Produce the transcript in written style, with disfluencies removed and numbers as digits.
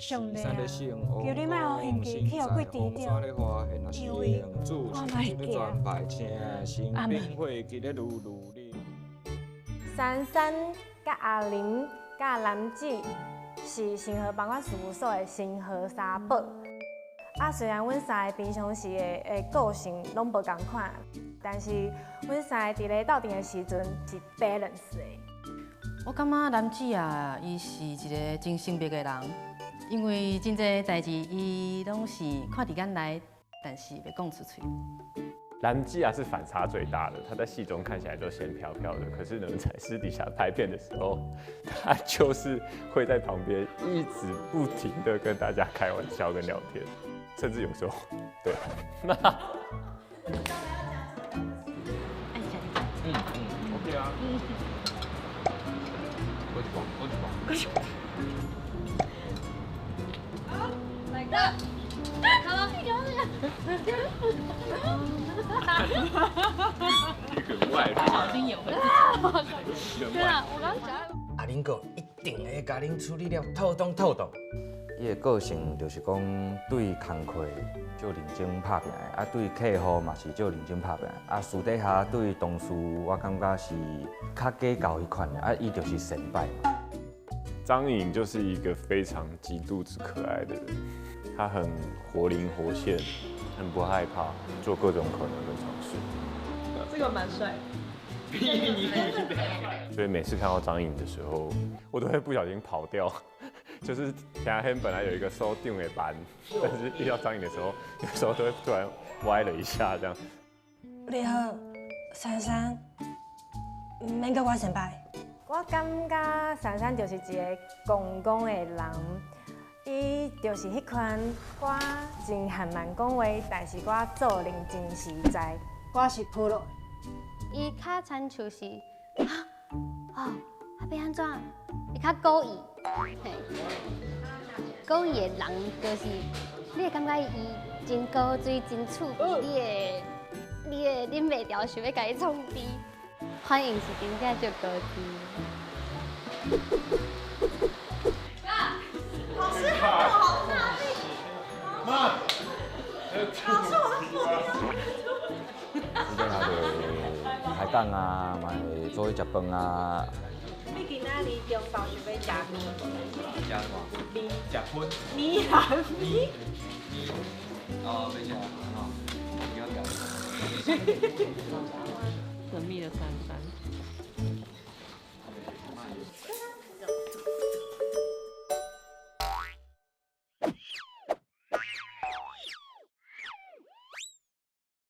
上帝啊！叫你莫互运气去互鬼颠倒，因为我卖惊。阿妹。珊珊、甲阿玲、甲男子是星河帮我事务所的星河三宝。虽然阮三个平常时的个性拢无共款，但是阮三个伫咧斗阵的时阵是 balance 的。我感觉男子啊，伊是一个真性别的人，因为真侪代志伊拢是看伫眼内，但是袂讲出嘴。蓝基亚是反差最大的，他在戏中看起来就闲飘飘的，可是呢，在私底下拍片的时候，他就是会在旁边一直不停的跟大家开玩笑跟聊天，甚至有时候，对，那，OK 啊，过去吧。来个，好了，你讲一个外人，小心眼会。对啊，我刚讲。阿玲哥一定会甲恁处理了透通透透。伊的个性就是讲对工课就认真拍拼的，对客户嘛是就认真拍拼的，私底下对同事我感觉是较计较迄款的，伊就是显摆嘛。张颖就是一个非常极度之可爱的人，他很活灵活现，很不害怕做各种可能的尝试。这个蛮帅。所以每次看到张颖的时候，我都会不小心跑掉。就是田黑本来有一个收定的班，但是遇到张颖的时候，有时候都会突然歪了一下这样。你好，珊珊，免甲我先拜。我感觉珊珊就是一个公公的人，伊就是迄款我真含慢讲话，但是我做人真实在。我是普罗。伊较亲像是要安怎？伊较故意，嘿，故意的人就是你会感觉伊真高水、真趣味，你会忍袂住想要甲伊创治。反应是真正就高知。老师，好大力！妈，老师，我的目标。你在下就开讲啊，嘛会做去食饭啊。你今仔日中昼想要食啥？食什么？米。食荤。米啊米。哦，没吃啊，你要讲。神秘的珊珊。